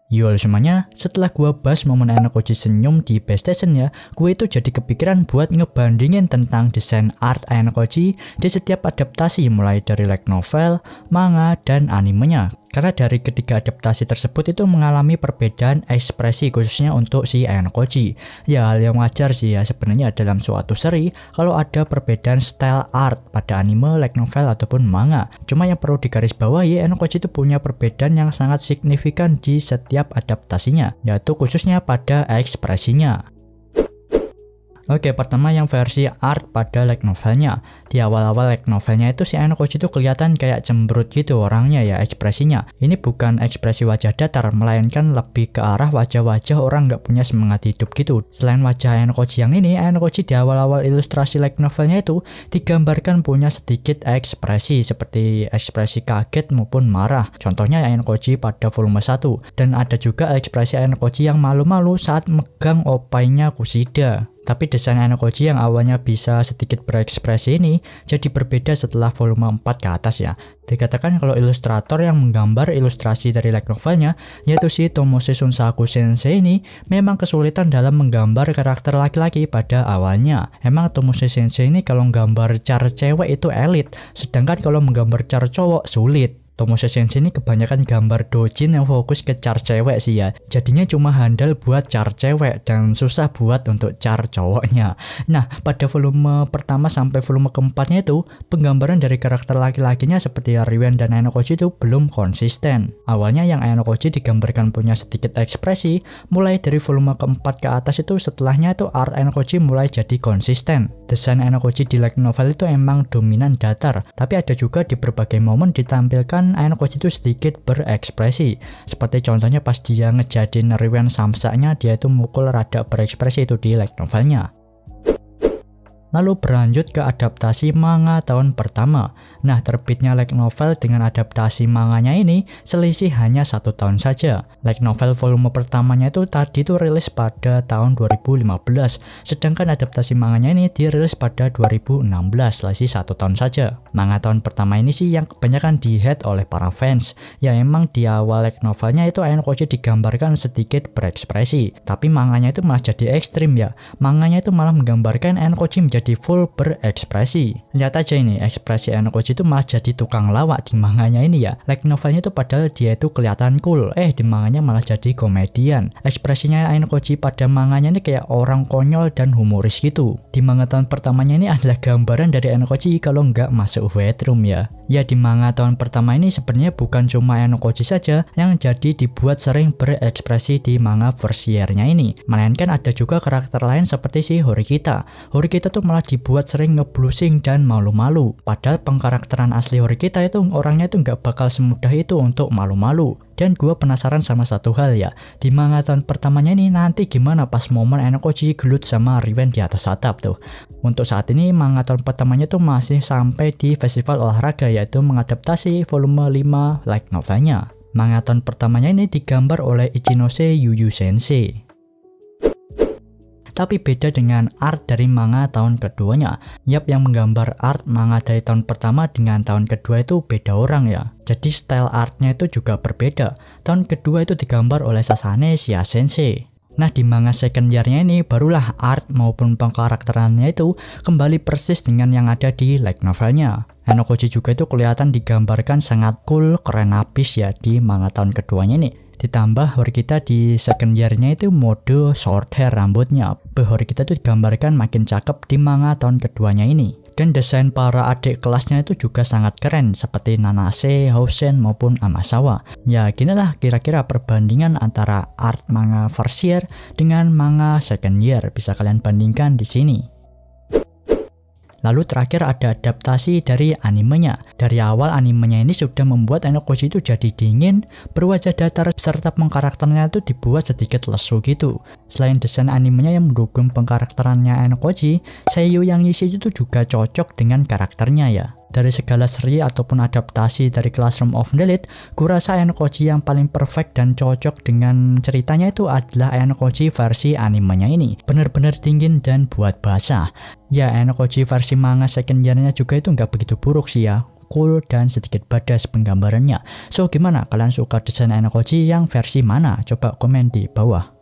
Yo semuanya, setelah gua bahas momen Ayano Koji senyum di Best Station ya, gue itu jadi kepikiran buat ngebandingin tentang desain art Ayano Koji di setiap adaptasi mulai dari light novel, manga, dan animenya. Karena dari ketiga adaptasi tersebut itu mengalami perbedaan ekspresi khususnya untuk si Ayano Koji. Ya hal yang wajar sih ya sebenarnya dalam suatu seri kalau ada perbedaan style art pada anime, light novel, ataupun manga. Cuma yang perlu digarisbawahi, Ayano Koji itu punya perbedaan yang sangat signifikan di setiap adaptasinya, yaitu khususnya pada ekspresinya. Oke, pertama yang versi art pada light novelnya. Di awal-awal light novelnya itu si Ayano Koji itu kelihatan kayak cemberut gitu orangnya ya ekspresinya. Ini bukan ekspresi wajah datar, melainkan lebih ke arah wajah-wajah orang nggak punya semangat hidup gitu. Selain wajah Ayano Koji yang ini, Ayano Koji di awal-awal ilustrasi light novelnya itu digambarkan punya sedikit ekspresi seperti ekspresi kaget maupun marah. Contohnya Ayano Koji pada volume 1. Dan ada juga ekspresi Ayano Koji yang malu-malu saat megang opainya Kushida. Tapi desain Ayano Koji yang awalnya bisa sedikit berekspresi ini jadi berbeda setelah volume 4 ke atas ya. Dikatakan kalau ilustrator yang menggambar ilustrasi dari light novelnya, yaitu si Tomose Shunsaku Sensei ini, memang kesulitan dalam menggambar karakter laki-laki pada awalnya. Emang Tomose Sensei ini kalau menggambar cara cewek itu elit, sedangkan kalau menggambar cara cowok sulit. Tomose Sensei ini kebanyakan gambar dojin yang fokus ke char cewek sih ya. Jadinya cuma handal buat char cewek dan susah buat untuk char cowoknya. Nah, pada volume pertama sampai volume keempatnya itu, penggambaran dari karakter laki-lakinya seperti Riwen dan Ayano Koji itu belum konsisten. Awalnya yang Ayano Koji digambarkan punya sedikit ekspresi, mulai dari volume keempat ke atas itu setelahnya itu art Ayano Koji mulai jadi konsisten. Desain Ayano Koji di light novel itu emang dominan datar, tapi ada juga di berbagai momen ditampilkan Ayano Koji itu sedikit berekspresi. Seperti contohnya pas dia ngejadiin Riwen samsaknya, dia itu mukul rada berekspresi itu di light novelnya. Lalu berlanjut ke adaptasi manga tahun pertama. Nah, terbitnya light novel dengan adaptasi manganya ini selisih hanya 1 tahun saja. Light novel volume pertamanya itu tadi itu rilis pada tahun 2015, sedangkan adaptasi manganya ini dirilis pada 2016, selisih 1 tahun saja. Manga tahun pertama ini sih yang kebanyakan di-hate oleh para fans. Ya emang di awal light novelnya itu Ayano Koji digambarkan sedikit berekspresi, tapi manganya itu malah jadi ekstrim ya. Manganya itu malah menggambarkan Ayano Koji jadi full berekspresi. Lihat aja ini, ekspresi Ayano Koji itu malah jadi tukang lawak di manganya ini ya. Light novelnya itu padahal dia itu kelihatan cool, di manganya malah jadi komedian. Ekspresinya Ayano Koji pada manganya ini kayak orang konyol dan humoris gitu. Di manga tahun pertamanya ini adalah gambaran dari Ayano Koji kalau nggak masuk wet room ya. Ya di manga tahun pertama ini sebenarnya bukan cuma Ayano Koji saja yang jadi dibuat sering berekspresi di manga versiernya ini, melainkan ada juga karakter lain seperti si Horikita. Horikita tuh malah dibuat sering ngeblusing dan malu-malu. Padahal pengkarakteran asli Horikita itu orangnya itu nggak bakal semudah itu untuk malu-malu. Dan gue penasaran sama satu hal ya, di manga tahun pertamanya ini nanti gimana pas momen Ayano Koji gelut sama Riwen di atas atap tuh. Untuk saat ini manga tahun pertamanya tuh masih sampai di festival olahraga, yaitu mengadaptasi volume 5 light novelnya. Manga tahun pertamanya ini digambar oleh Ichinose Yuyu Sensei. Tapi beda dengan art dari manga tahun keduanya. Yap, yang menggambar art manga dari tahun pertama dengan tahun kedua itu beda orang ya. Jadi style artnya itu juga berbeda. Tahun kedua itu digambar oleh Sasane Shia Sensei. Nah di manga second year-nya ini barulah art maupun pengkarakterannya itu kembali persis dengan yang ada di light novelnya. Ayano Koji juga itu kelihatan digambarkan sangat cool, keren abis ya di manga tahun keduanya ini. Ditambah Horikita di second year-nya itu mode short hair rambutnya. Horikita itu digambarkan makin cakep di manga tahun keduanya ini. Dan desain para adik kelasnya itu juga sangat keren seperti Nanase, Housen maupun Amasawa. Ya ginilah kira-kira perbandingan antara art manga first year dengan manga second year. Bisa kalian bandingkan di sini. Lalu terakhir ada adaptasi dari animenya. Dari awal animenya ini sudah membuat Ayano Koji itu jadi dingin, berwajah datar, serta pengkarakternya itu dibuat sedikit lesu gitu. Selain desain animenya yang mendukung pengkarakterannya Ayano Koji, seiyuu yang ngisi itu juga cocok dengan karakternya ya. Dari segala seri ataupun adaptasi dari Classroom of the Elite, kurasa Ayano Koji yang paling perfect dan cocok dengan ceritanya itu adalah Ayano Koji versi animenya ini. Bener-bener dingin dan buat basah. Ya, Ayano Koji versi manga second year-nya juga itu nggak begitu buruk sih ya. cool dan sedikit badas penggambarannya. So gimana, kalian suka desain Ayano Koji yang versi mana? Coba komen di bawah.